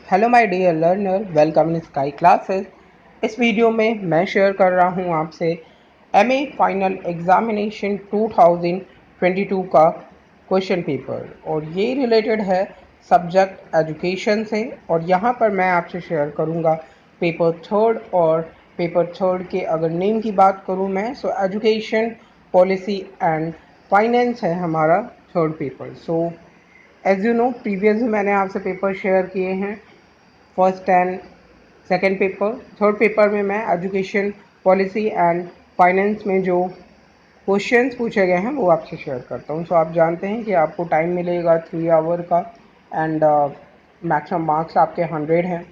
Hello my dear learner, welcome in sky classes. इस video में मैं शेयर कर रहा हूं आपसे एमए फाइनल एग्जामिनेशन 2022 का क्वेश्चन पेपर और ये रिलेटेड है सब्जेक्ट एजुकेशन से। और यहाँ पर मैं आपसे शेयर करूँगा पेपर थर्ड। और पेपर थर्ड के अगर नेम की बात करूँ मैं, so education policy and finance है हमारा third paper. So as you know, previous भी मैंने आपसे पेपर शेयर किए हैं, first and second paper. Third paper में मैं एजुकेशन पॉलिसी एंड फाइनेंस में जो क्वेश्चंस पूछे गए हैं वो आपसे शेयर करता हूँ। सो आप जानते हैं कि आपको टाइम मिलेगा 3 आवर का एंड मैक्सिमम मार्क्स आपके 100 हैं।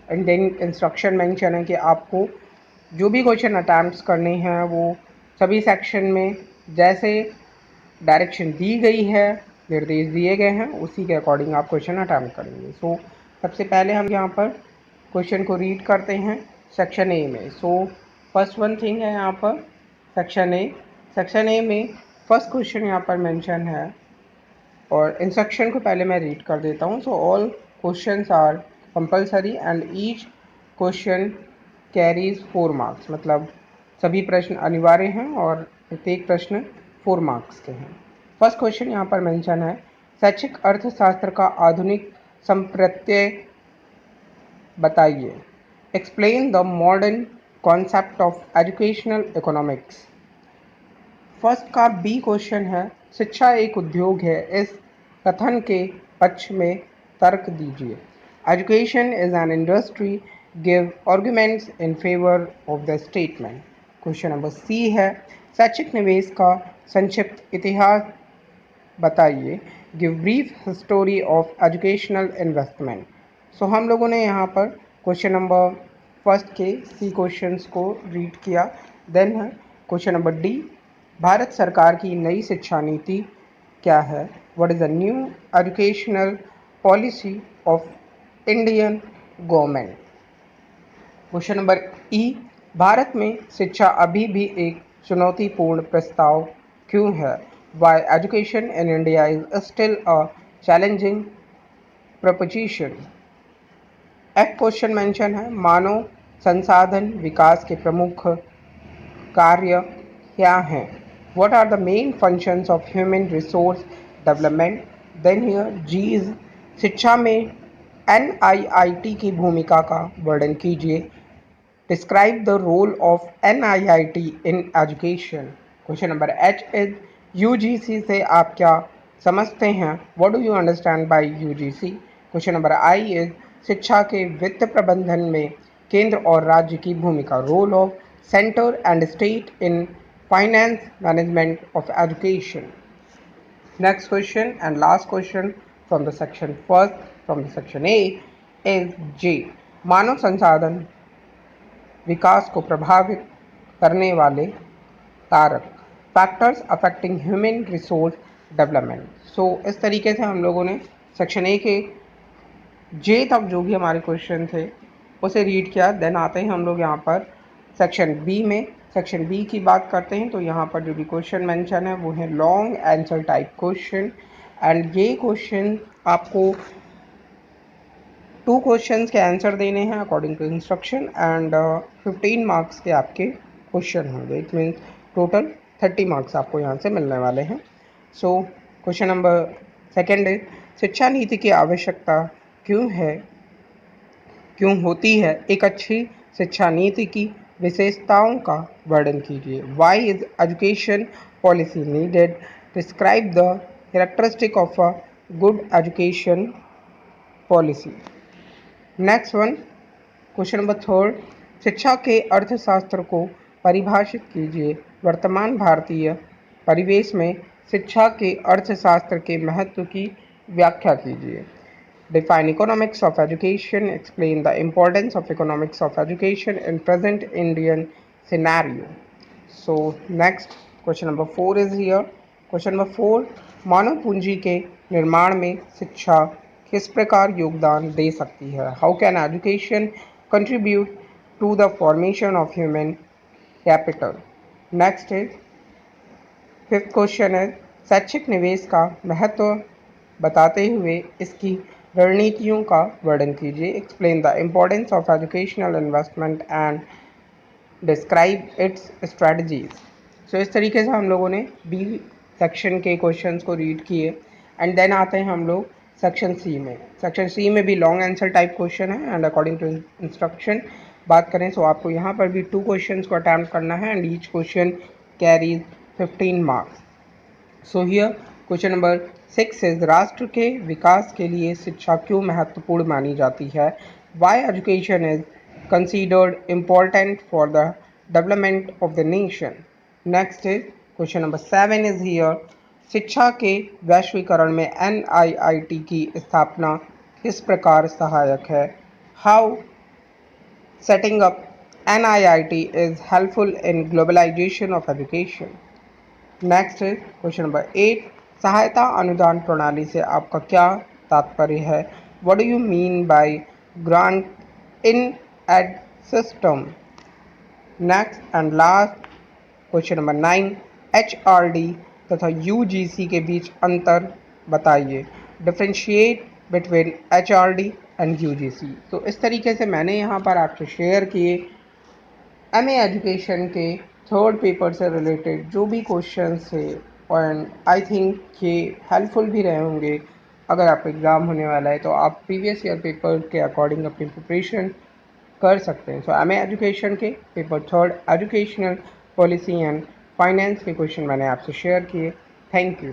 एंड देन इंस्ट्रक्शन मेंशन है कि आपको जो भी क्वेश्चन अटैम्प्ट्स करने हैं वो सभी सेक्शन में जैसे डायरेक्शन दी गई है, निर्देश दिए गए हैं, उसी के अकॉर्डिंग आप क्वेश्चन अटैम्प्ट करेंगे। सो सबसे पहले हम यहाँ पर क्वेश्चन को रीड करते हैं सेक्शन ए में। सो फर्स्ट वन थिंग है यहाँ पर सेक्शन ए। सेक्शन ए में फर्स्ट क्वेश्चन यहाँ पर मेंशन है और इंस्ट्रक्शन को पहले मैं रीड कर देता हूँ। So all questions are compulsory and each question carries 4 marks, मतलब सभी प्रश्न अनिवार्य हैं और प्रत्येक प्रश्न 4 मार्क्स के हैं। फर्स्ट क्वेश्चन यहाँ पर मेंशन है, शैक्षिक अर्थशास्त्र का आधुनिक संप्रत्यय बताइए। Explain the modern concept of educational economics. First का बी क्वेश्चन है, शिक्षा एक उद्योग है, इस कथन के पक्ष में तर्क दीजिए। Education is an industry, give arguments in favour of the statement. Question number C है, शैक्षिक निवेश का संक्षिप्त इतिहास बताइए। Give brief history of educational investment. So हम लोगों ने यहाँ पर क्वेश्चन नंबर फर्स्ट के सी क्वेश्चंस को रीड किया। देन है क्वेश्चन नंबर डी, भारत सरकार की नई शिक्षा नीति क्या है? What is the new educational policy of Indian government? Question number ई, भारत में शिक्षा अभी भी एक चुनौतीपूर्ण प्रस्ताव क्यों है? Why education in India is still a challenging proposition. F question mention है, मानव संसाधन विकास के प्रमुख कार्य क्या हैं? What are the main functions of human resource development? Then here G is, शिक्षा में एनआईआईटी की भूमिका का वर्णन कीजिए। Describe the role of NIIT in education. Question number H is, UGC से आप क्या समझते हैं? What do you understand by UGC? Question number I is, शिक्षा के वित्त प्रबंधन में केंद्र और राज्य की भूमिका। Role of centre and state in finance management of education. Next question and last question from the section first, from the section A is J, मानव संसाधन विकास को प्रभावित करने वाले कारक, factors affecting human resource development. So इस तरीके से हम लोगों ने सेक्शन ए के जे तक जो भी हमारे क्वेश्चन थे उसे रीड किया। देन आते हैं हम लोग यहाँ पर सेक्शन बी में। सेक्शन बी की बात करते हैं तो यहाँ पर जो भी क्वेश्चन मेंशन है वो है long answer type question. And ये क्वेश्चन आपको 2 क्वेश्चंस के आंसर देने हैं according to instruction and 15 marks के आपके क्वेश्चन होंगे। इट मीन्स टोटल 30 मार्क्स आपको यहाँ से मिलने वाले हैं। सो क्वेश्चन नंबर सेकेंड है, शिक्षा नीति की आवश्यकता क्यों है, क्यों होती है? एक अच्छी शिक्षा नीति की विशेषताओं का वर्णन कीजिए। Why is education policy needed? Describe the characteristic of a good education policy. Next one, question number third, शिक्षा के अर्थशास्त्र को परिभाषित कीजिए। वर्तमान भारतीय परिवेश में शिक्षा के अर्थशास्त्र के महत्व की व्याख्या कीजिए। Define economics of education, explain the importance of economics of education in present Indian scenario. So next question number 4 is here. Question number 4, मानव पूंजी के निर्माण में शिक्षा किस प्रकार योगदान दे सकती है? How can education contribute to the formation of human capital? Next is fifth question है, शैक्षिक निवेश का महत्व बताते हुए इसकी रणनीतियों का वर्णन कीजिए। Explain the importance of educational investment and describe its strategies. So इस तरीके से हम लोगों ने बी सेक्शन के क्वेश्चंस को रीड किए एंड देन आते हैं हम लोग सेक्शन सी में। सेक्शन सी में भी लॉन्ग आंसर टाइप क्वेश्चन है एंड अकॉर्डिंग टू इंस्ट्रक्शन बात करें तो आपको यहाँ पर भी 2 क्वेश्चंस को अटैम्प्ट करना है and each question carries 15 marks. So here question number 6 is राष्ट्र के विकास के लिए शिक्षा क्यों महत्वपूर्ण मानी जाती है? Why education is considered important for the development of the nation? Next is question number 7 is here शिक्षा के वैश्वीकरण में NIIT की स्थापना किस प्रकार सहायक है? How setting up NIIT is helpful in globalization of education? Next है क्वेश्चन नंबर 8 सहायता अनुदान प्रणाली से आपका क्या तात्पर्य है? What do you mean by grant in aid system? Next and last question number 9 HRD तथा UGC के बीच अंतर बताइए। Differentiate between HRD and UGC। तो इस तरीके से मैंने यहाँ पर आपसे शेयर किए MA एजुकेशन के थर्ड पेपर से रिलेटेड जो भी क्वेश्चंस थे एंड आई थिंक ये हेल्पफुल भी रहे होंगे। अगर आपका एग्ज़ाम होने वाला है तो आप प्रीवियस ईयर पेपर के अकॉर्डिंग अपनी प्रिपरेशन कर सकते हैं। सो MA एजुकेशन के paper third educational policy and finance के क्वेश्चन मैंने आपसे शेयर किए। Thank you.